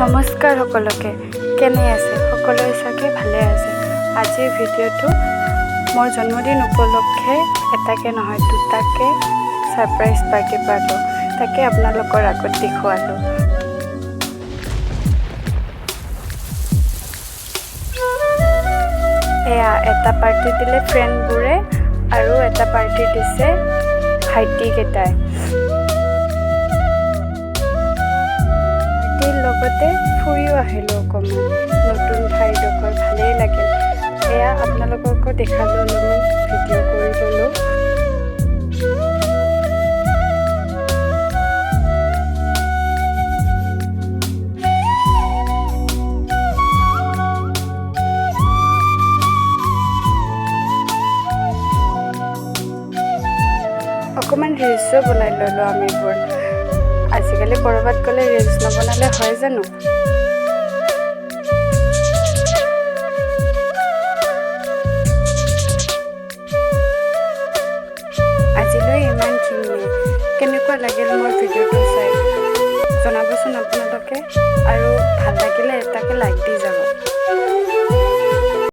নমস্কাৰ সকলোকে কেনে আছে সকলোৱে চাগে ভালে আছে আজিৰ ভিডিঅ'টো মোৰ জন্মদিন উপলক্ষে এটাকে নহয় দুটাকে সাৰপ্ৰাইজ পাৰ্টি পালো তাকে আপোনালোকৰ আগত দেখুৱালো এয়া এটা পাৰ্টি দিলে ফ্ৰেণ্ডবোৰে আৰু এটা পাৰ্টি দিছে ভাইটি কেটাই লগতে ফুৰিও আহিলো অকমান নতুন ঠাইডোখৰ ভালেই লাগিল এয়া আপোনালোককো দেখালো অলপমান ভিডিঅ' কৰি ললো অকমান ৰিলছো বনাই ললো আমিবোৰ আজিকালি কৰবাত গ'লে ৰিলছ নবনালে হয় জানো আজিলৈ ইমানখিনিয়ে কেনেকুৱা লাগিল মোৰ ভিডিঅ'টো চাই জনাবচোন আপোনালোকে আৰু ভাল লাগিলে এটাকে লাইক দি যাব